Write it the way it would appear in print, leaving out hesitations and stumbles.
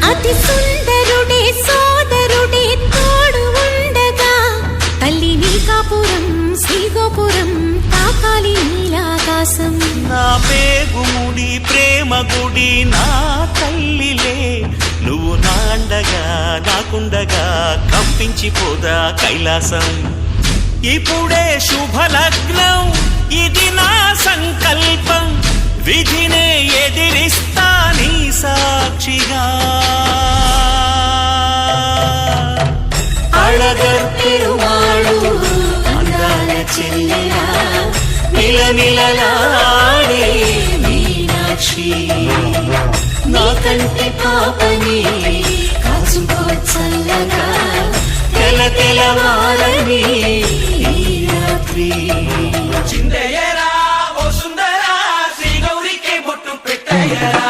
అతి సుందరుడే సోదరుడే తోడు ఉండగా తల్లి నీ కాపురం శ్రీగోపురం తాకాలి నీలాకాశం. నా పేగుముడి ప్రేమ గుడి నా తల్లిలే, నువ్వు నాండగా నాకుండగా కంపించిపోదా కైలాసం. ఇప్పుడే శుభలగ్నం ఇది నా సంకల్పం, విధినే ఎదిరిస్తా నీ సాక్షిగా. అళగర్ పెరుమాళు అందాల చెల్లెలా నిలనిలలాడే మీనాక్షి, నీ కంటి పాపని కాచుకో చల్లగా తెల తెలవారని రాత్రి. చిందయ్యరా ఓ సుందరా శ్రీ గౌరికి బొట్టు పెట్టయ్యరా.